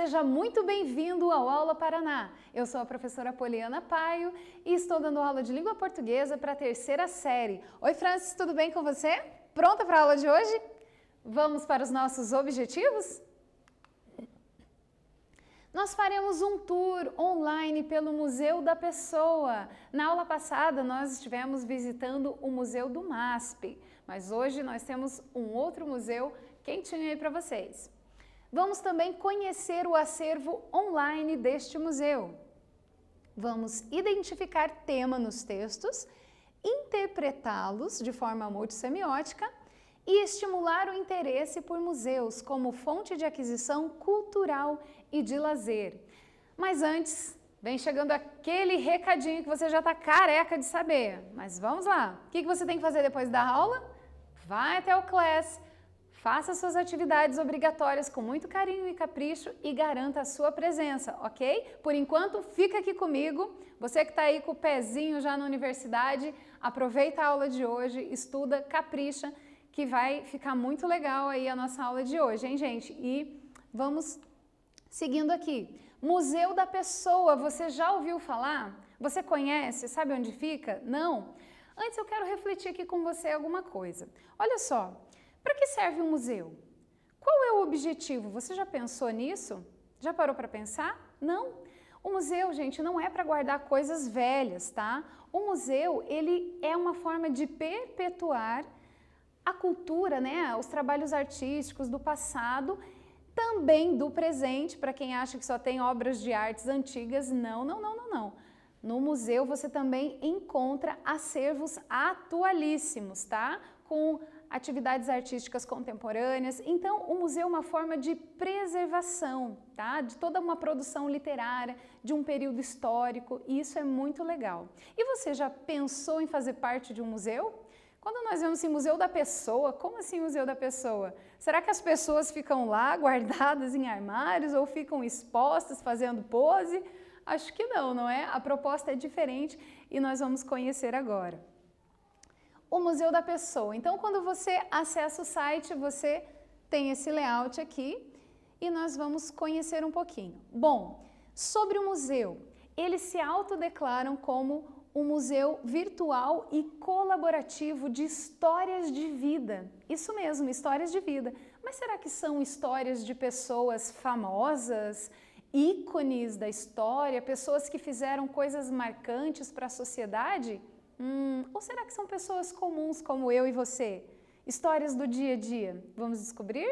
seja muito bem-vindo ao Aula Paraná. Eu sou a professora Poliana Paio e estou dando aula de língua portuguesa para a terceira série. Oi, Francis, tudo bem com você? Pronta para a aula de hoje? Vamos para os nossos objetivos? Nós faremos um tour online pelo Museu da Pessoa. Na aula passada, nós estivemos visitando o Museu do MASP, mas hoje nós temos um outro museu quentinho aí para vocês. Vamos também conhecer o acervo online deste museu. Vamos identificar tema nos textos, interpretá-los de forma multissemiótica e estimular o interesse por museus como fonte de aquisição cultural e de lazer. Mas antes, vem chegando aquele recadinho que você já está careca de saber. Mas vamos lá! O que você tem que fazer depois da aula? Vai até o Class, faça suas atividades obrigatórias com muito carinho e capricho e garanta a sua presença, ok? Por enquanto, fica aqui comigo. Você que está aí com o pezinho já na universidade, aproveita a aula de hoje, estuda, capricha, que vai ficar muito legal aí a nossa aula de hoje, hein, gente? E vamos seguindo aqui. Museu da Pessoa, você já ouviu falar? Você conhece? Sabe onde fica? Não? Antes eu quero refletir aqui com você alguma coisa. Olha só. Para que serve um museu? Qual é o objetivo? Você já pensou nisso? Já parou para pensar? Não? O museu, gente, não é para guardar coisas velhas, tá? O museu, ele é uma forma de perpetuar a cultura, né? Os trabalhos artísticos do passado, também do presente, para quem acha que só tem obras de artes antigas. Não, não, não, não, não. No museu você também encontra acervos atualíssimos, tá? Com atividades artísticas contemporâneas. Então, o museu é uma forma de preservação, tá? De toda uma produção literária, de um período histórico, e isso é muito legal. E você já pensou em fazer parte de um museu? Quando nós vemos assim, Museu da Pessoa, como assim Museu da Pessoa? Será que as pessoas ficam lá guardadas em armários ou ficam expostas fazendo pose? Acho que não, não é? A proposta é diferente e nós vamos conhecer agora. O Museu da Pessoa. Então, quando você acessa o site, você tem esse layout aqui e nós vamos conhecer um pouquinho. Bom, sobre o museu, eles se autodeclaram como um museu virtual e colaborativo de histórias de vida. Isso mesmo, histórias de vida. Mas será que são histórias de pessoas famosas, ícones da história, pessoas que fizeram coisas marcantes para a sociedade? Ou será que são pessoas comuns como eu e você? Histórias do dia a dia? Vamos descobrir?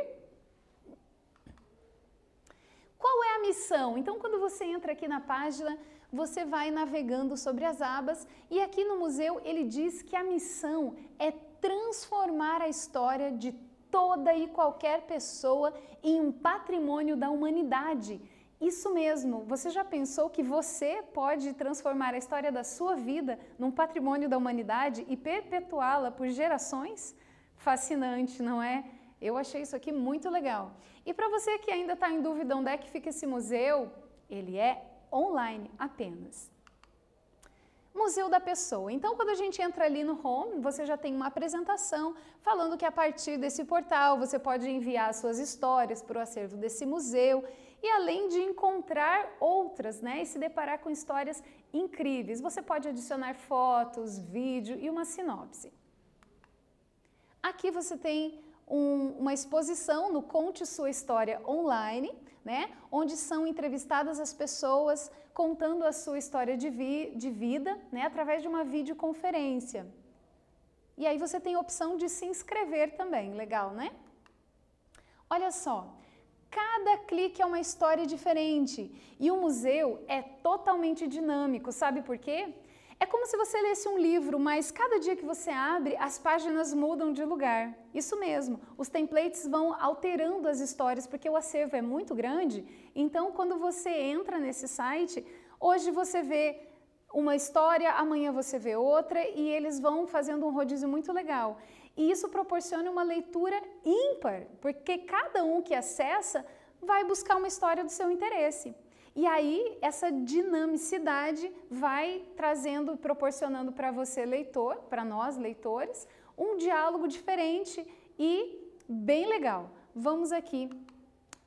Qual é a missão? Então, quando você entra aqui na página, você vai navegando sobre as abas e aqui no museu ele diz que a missão é transformar a história de toda e qualquer pessoa em um patrimônio da humanidade. Isso mesmo, você já pensou que você pode transformar a história da sua vida num patrimônio da humanidade e perpetuá-la por gerações? Fascinante, não é? Eu achei isso aqui muito legal. E para você que ainda está em dúvida onde é que fica esse museu, ele é online apenas. Museu da Pessoa. Então, quando a gente entra ali no Home, você já tem uma apresentação falando que a partir desse portal você pode enviar suas histórias para o acervo desse museu e além de encontrar outras, né, e se deparar com histórias incríveis, você pode adicionar fotos, vídeo e uma sinopse. Aqui você tem uma exposição no Conte Sua História Online, né, onde são entrevistadas as pessoas contando a sua história de vida, né, através de uma videoconferência. E aí você tem a opção de se inscrever também, legal, né? Olha só, cada clique é uma história diferente e o museu é totalmente dinâmico, sabe por quê? É como se você lesse um livro, mas cada dia que você abre, as páginas mudam de lugar. Isso mesmo, os templates vão alterando as histórias, porque o acervo é muito grande. Então, quando você entra nesse site, hoje você vê uma história, amanhã você vê outra, e eles vão fazendo um rodízio muito legal. E isso proporciona uma leitura ímpar, porque cada um que acessa vai buscar uma história do seu interesse. E aí, essa dinamicidade vai trazendo, proporcionando para você, leitor, para nós, leitores, um diálogo diferente e bem legal. Vamos aqui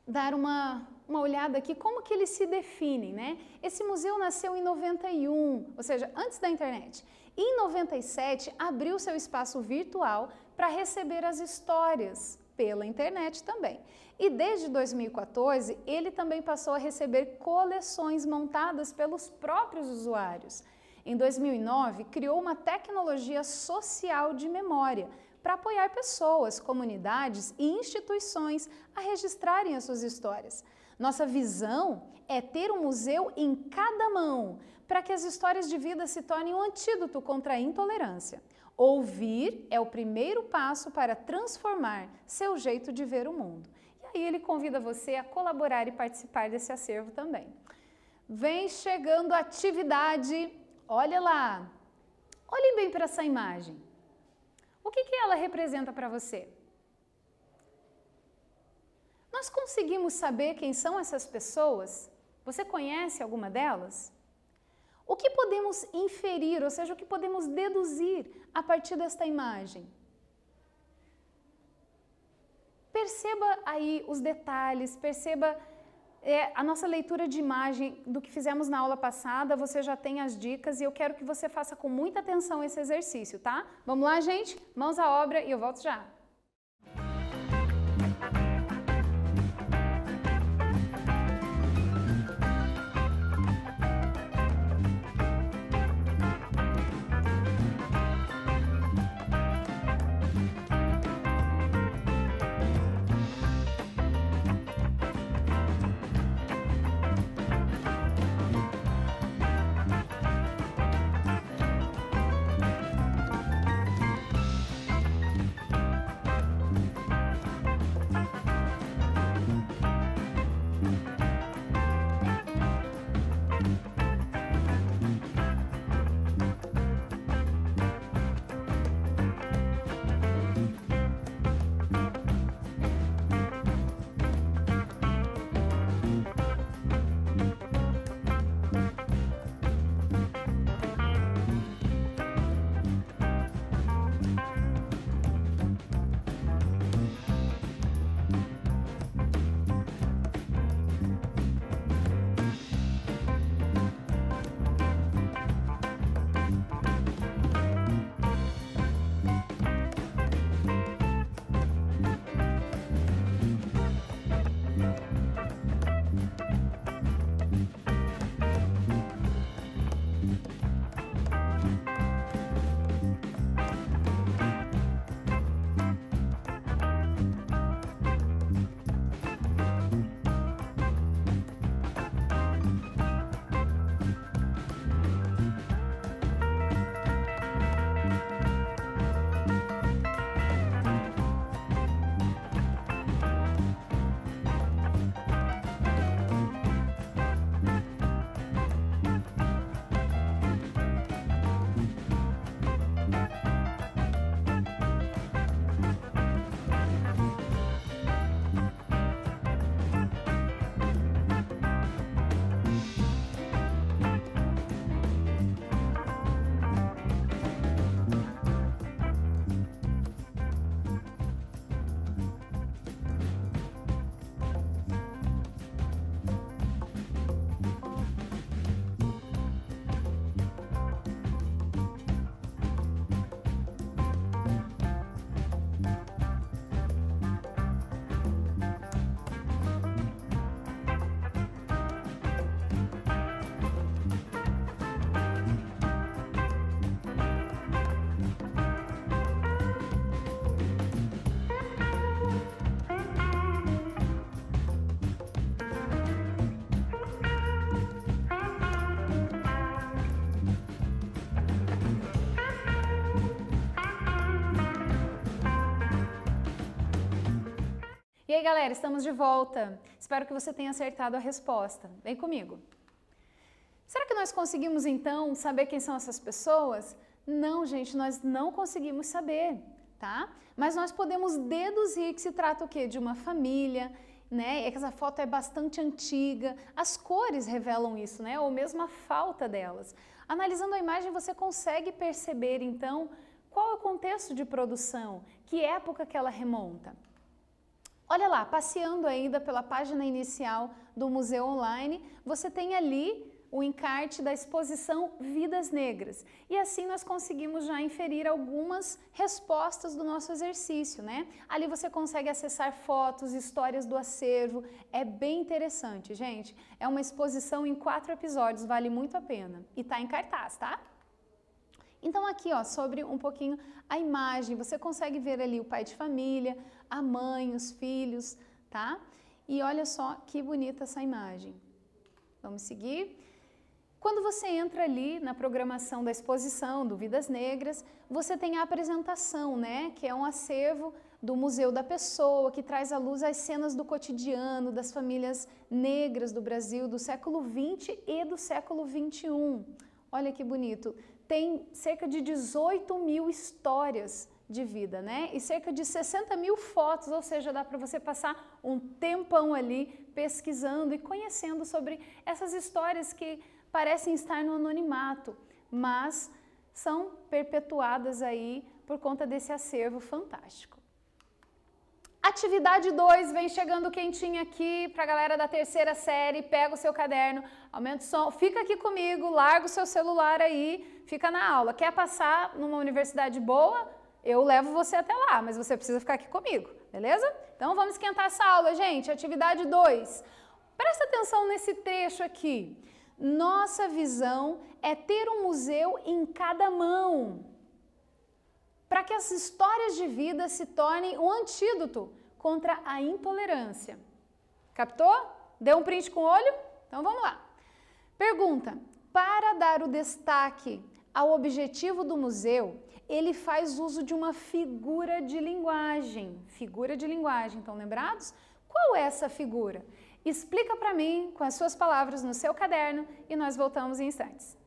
dar uma uma olhada aqui como que eles se definem, né? Esse museu nasceu em 91, ou seja, antes da internet. Em 97, abriu seu espaço virtual para receber as histórias pela internet também. E desde 2014, ele também passou a receber coleções montadas pelos próprios usuários. Em 2009, criou uma tecnologia social de memória para apoiar pessoas, comunidades e instituições a registrarem as suas histórias. Nossa visão é ter um museu em cada mão, para que as histórias de vida se tornem um antídoto contra a intolerância. Ouvir é o primeiro passo para transformar seu jeito de ver o mundo. E aí ele convida você a colaborar e participar desse acervo também. Vem chegando a atividade, olha lá, olhem bem para essa imagem. O que ela representa para você? Nós conseguimos saber quem são essas pessoas? Você conhece alguma delas? O que podemos inferir, ou seja, o que podemos deduzir a partir desta imagem? Perceba aí os detalhes, perceba a nossa leitura de imagem do que fizemos na aula passada, você já tem as dicas e eu quero que você faça com muita atenção esse exercício, tá? Vamos lá, gente? Mãos à obra e eu volto já! E aí, galera, estamos de volta. Espero que você tenha acertado a resposta. Vem comigo. Será que nós conseguimos, então, saber quem são essas pessoas? Não, gente, nós não conseguimos saber, tá? Mas nós podemos deduzir que se trata o quê? De uma família, né? É que essa foto é bastante antiga. As cores revelam isso, né? Ou mesmo a falta delas. Analisando a imagem, você consegue perceber, então, qual é o contexto de produção, que época que ela remonta. Olha lá, passeando ainda pela página inicial do Museu Online, você tem ali o encarte da exposição Vidas Negras. E assim nós conseguimos já inferir algumas respostas do nosso exercício, né? Ali você consegue acessar fotos, histórias do acervo, é bem interessante, gente. É uma exposição em 4 episódios, vale muito a pena. E tá em cartaz, tá? Então aqui, ó, sobre um pouquinho a imagem, você consegue ver ali o pai de família, a mãe, os filhos, tá? E olha só que bonita essa imagem. Vamos seguir. Quando você entra ali na programação da exposição do Vidas Negras, você tem a apresentação, né, que é um acervo do Museu da Pessoa, que traz à luz as cenas do cotidiano das famílias negras do Brasil do século XX e do século XXI. Olha que bonito, tem cerca de 18 mil histórias de vida, né, e cerca de 60 mil fotos, ou seja, dá para você passar um tempão ali pesquisando e conhecendo sobre essas histórias que parecem estar no anonimato, mas são perpetuadas aí por conta desse acervo fantástico. Atividade 2, vem chegando quentinha aqui para a galera da 3ª série, pega o seu caderno, aumenta o som, fica aqui comigo, larga o seu celular aí, fica na aula. Quer passar numa universidade boa? Eu levo você até lá, mas você precisa ficar aqui comigo, beleza? Então vamos esquentar essa aula, gente. Atividade 2. Presta atenção nesse trecho aqui. Nossa visão é ter um museu em cada mão, para que as histórias de vida se tornem um antídoto contra a intolerância. Captou? Deu um print com o olho? Então vamos lá. Pergunta: para dar o destaque ao objetivo do museu, ele faz uso de uma figura de linguagem. Figura de linguagem, estão lembrados? Qual é essa figura? Explica para mim com as suas palavras no seu caderno e nós voltamos em instantes.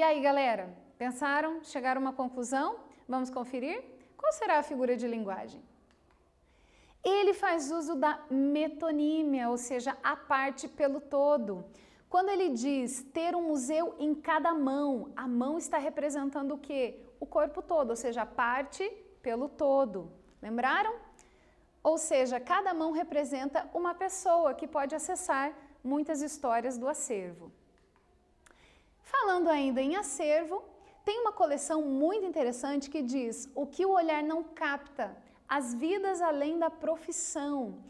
E aí, galera, pensaram? Chegaram a uma conclusão? Vamos conferir? Qual será a figura de linguagem? Ele faz uso da metonímia, ou seja, a parte pelo todo. Quando ele diz ter um museu em cada mão, a mão está representando o quê? O corpo todo, ou seja, a parte pelo todo. Lembraram? Ou seja, cada mão representa uma pessoa que pode acessar muitas histórias do acervo. Falando ainda em acervo, tem uma coleção muito interessante que diz o que o olhar não capta, as vidas além da profissão.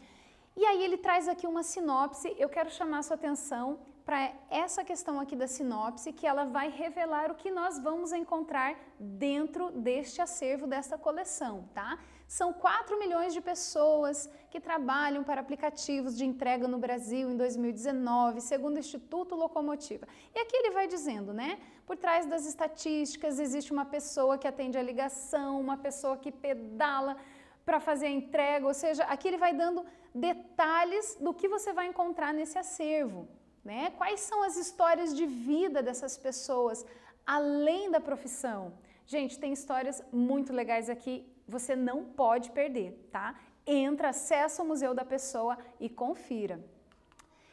E aí ele traz aqui uma sinopse, eu quero chamar sua atenção para essa questão aqui da sinopse, que ela vai revelar o que nós vamos encontrar dentro deste acervo, desta coleção, tá? São 4 milhões de pessoas que trabalham para aplicativos de entrega no Brasil em 2019, segundo o Instituto Locomotiva. E aqui ele vai dizendo, né? Por trás das estatísticas existe uma pessoa que atende a ligação, uma pessoa que pedala para fazer a entrega, ou seja, aqui ele vai dando detalhes do que você vai encontrar nesse acervo, né? Quais são as histórias de vida dessas pessoas, além da profissão? Gente, tem histórias muito legais aqui, você não pode perder, tá? Entra, acessa o Museu da Pessoa e confira.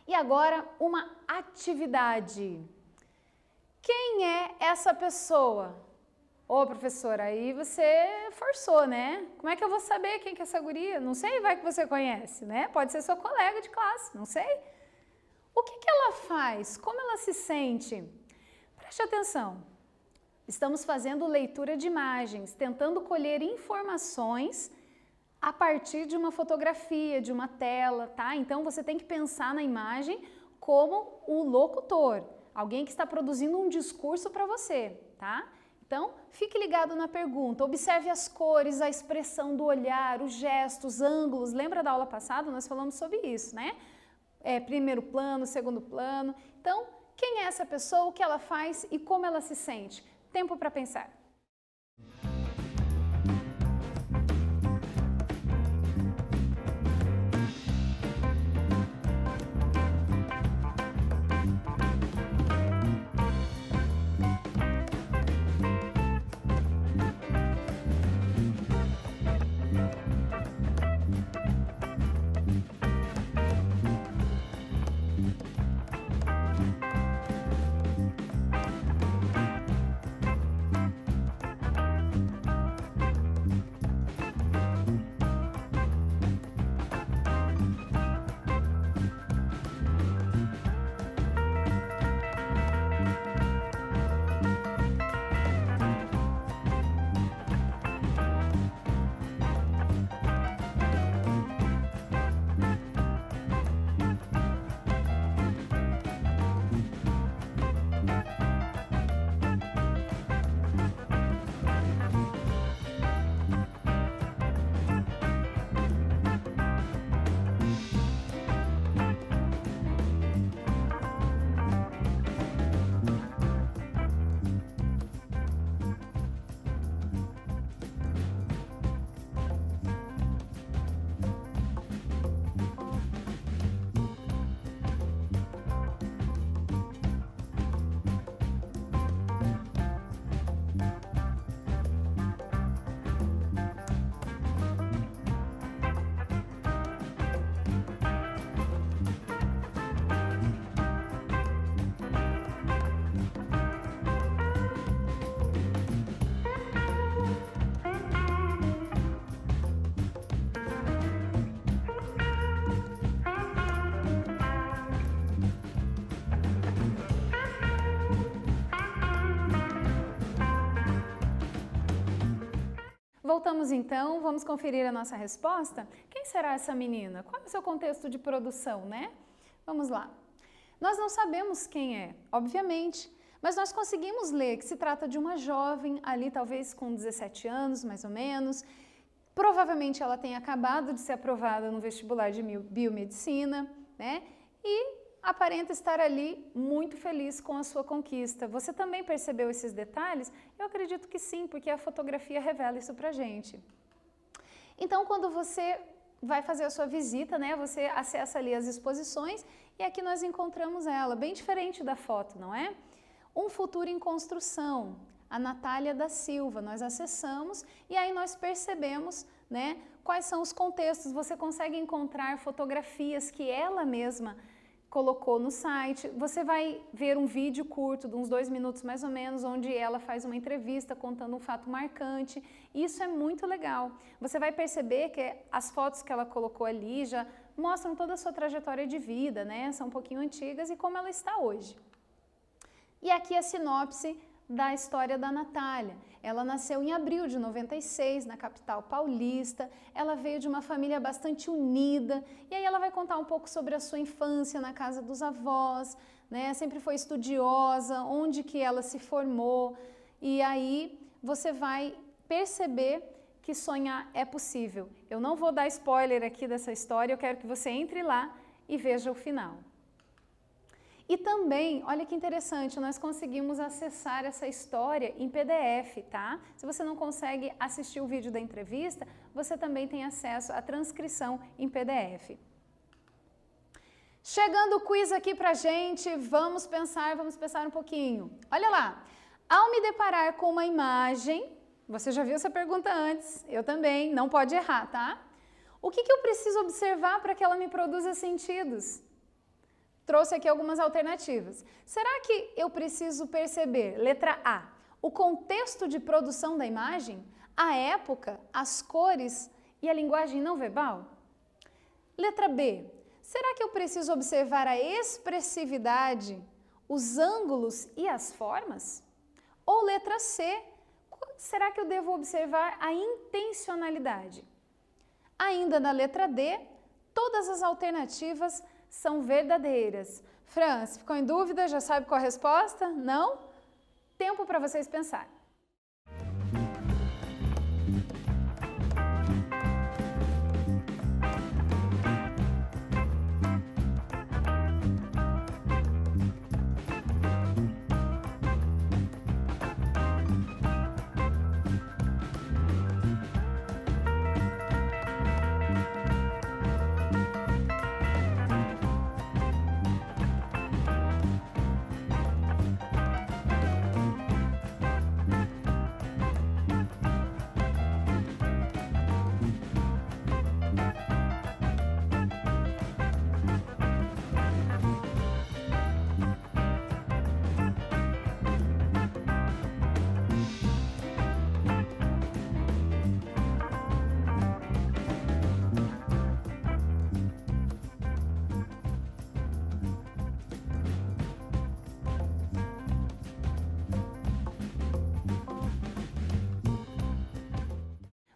E agora, uma atividade. Quem é essa pessoa? Ô, professora, aí você forçou, né? Como é que eu vou saber quem que é essa guria? Não sei, vai que você conhece, né? Pode ser sua colega de classe, não sei. O que que ela faz? Como ela se sente? Preste atenção. Estamos fazendo leitura de imagens, tentando colher informações a partir de uma fotografia, de uma tela, tá? Então você tem que pensar na imagem como o locutor, alguém que está produzindo um discurso para você, tá? Então, fique ligado na pergunta, observe as cores, a expressão do olhar, os gestos, ângulos. Lembra da aula passada? Nós falamos sobre isso, né? Primeiro plano, segundo plano. Então, quem é essa pessoa, o que ela faz e como ela se sente? Tempo para pensar. Voltamos então, vamos conferir a nossa resposta? Quem será essa menina? Qual é o seu contexto de produção, né? Vamos lá. Nós não sabemos quem é, obviamente, mas nós conseguimos ler que se trata de uma jovem, ali talvez com 17 anos, mais ou menos. Provavelmente ela tenha acabado de ser aprovada no vestibular de biomedicina, né? E aparenta estar ali muito feliz com a sua conquista. Você também percebeu esses detalhes? Eu acredito que sim, porque a fotografia revela isso pra gente. Então, quando você vai fazer a sua visita, né, você acessa ali as exposições e aqui nós encontramos ela, bem diferente da foto, não é? Um Futuro em Construção, a Natália da Silva. Nós acessamos e aí nós percebemos, né, quais são os contextos. Você consegue encontrar fotografias que ela mesma colocou no site. Você vai ver um vídeo curto de uns 2 minutos mais ou menos, onde ela faz uma entrevista contando um fato marcante. Isso é muito legal. Você vai perceber que as fotos que ela colocou ali já mostram toda a sua trajetória de vida, né? São um pouquinho antigas e como ela está hoje. E aqui a sinopse da história da Natália. Ela nasceu em abril de 96, na capital paulista. Ela veio de uma família bastante unida. E aí ela vai contar um pouco sobre a sua infância na casa dos avós, né? Sempre foi estudiosa, onde que ela se formou. E aí você vai perceber que sonhar é possível. Eu não vou dar spoiler aqui dessa história, eu quero que você entre lá e veja o final. E também, olha que interessante, nós conseguimos acessar essa história em PDF, tá? Se você não consegue assistir o vídeo da entrevista, você também tem acesso à transcrição em PDF. Chegando o quiz aqui pra gente, vamos pensar um pouquinho. Olha lá, ao me deparar com uma imagem, você já viu essa pergunta antes, eu também, não pode errar, tá? O que eu preciso observar para que ela me produza sentidos? Trouxe aqui algumas alternativas. Será que eu preciso perceber, letra A, o contexto de produção da imagem, a época, as cores e a linguagem não verbal? Letra B, será que eu preciso observar a expressividade, os ângulos e as formas? Ou letra C, será que eu devo observar a intencionalidade? Ainda na letra D, todas as alternativas são verdadeiras. Fran, se ficou em dúvida, já sabe qual a resposta? Não? Tempo para vocês pensarem.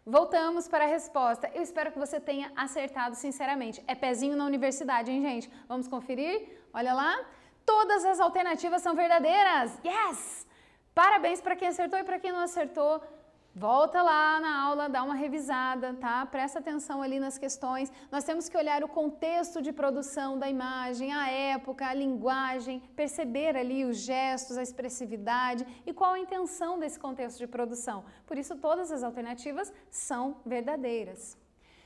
Voltamos para a resposta. Eu espero que você tenha acertado sinceramente. É pezinho na universidade, hein, gente? Vamos conferir? Olha lá. Todas as alternativas são verdadeiras. Yes! Parabéns para quem acertou e para quem não acertou. Volta lá na aula, dá uma revisada, tá? Presta atenção ali nas questões. Nós temos que olhar o contexto de produção da imagem, a época, a linguagem, perceber ali os gestos, a expressividade e qual a intenção desse contexto de produção. Por isso, todas as alternativas são verdadeiras.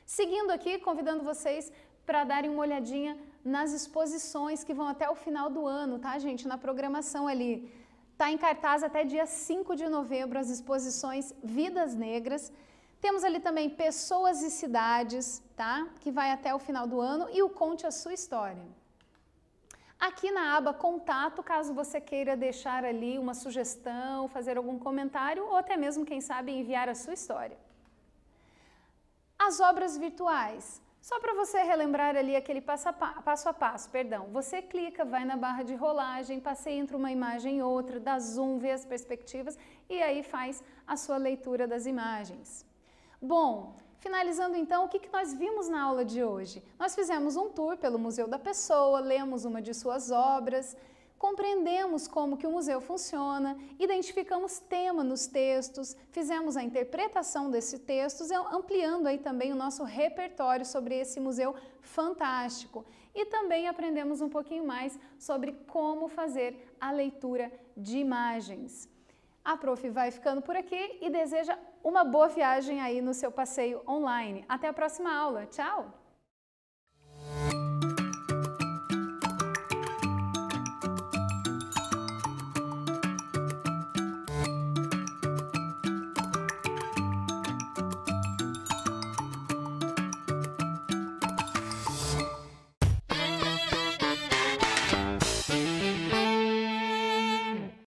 Seguindo aqui, convidando vocês para darem uma olhadinha nas exposições que vão até o final do ano, tá, gente? Na programação ali. Está em cartaz até dia 5 de novembro as exposições Vidas Negras. Temos ali também Pessoas e Cidades, tá? Que vai até o final do ano, e o Conte a Sua História. Aqui na aba Contato, caso você queira deixar ali uma sugestão, fazer algum comentário ou até mesmo, quem sabe, enviar a sua história. As obras virtuais. Só para você relembrar ali aquele passo a passo, você clica, vai na barra de rolagem, passeia entre uma imagem e outra, dá zoom, vê as perspectivas e aí faz a sua leitura das imagens. Bom, finalizando então, o que nós vimos na aula de hoje? Nós fizemos um tour pelo Museu da Pessoa, lemos uma de suas obras, compreendemos como que o museu funciona, identificamos tema nos textos, fizemos a interpretação desses textos, ampliando aí também o nosso repertório sobre esse museu fantástico. E também aprendemos um pouquinho mais sobre como fazer a leitura de imagens. A Prof vai ficando por aqui e deseja uma boa viagem aí no seu passeio online. Até a próxima aula. Tchau!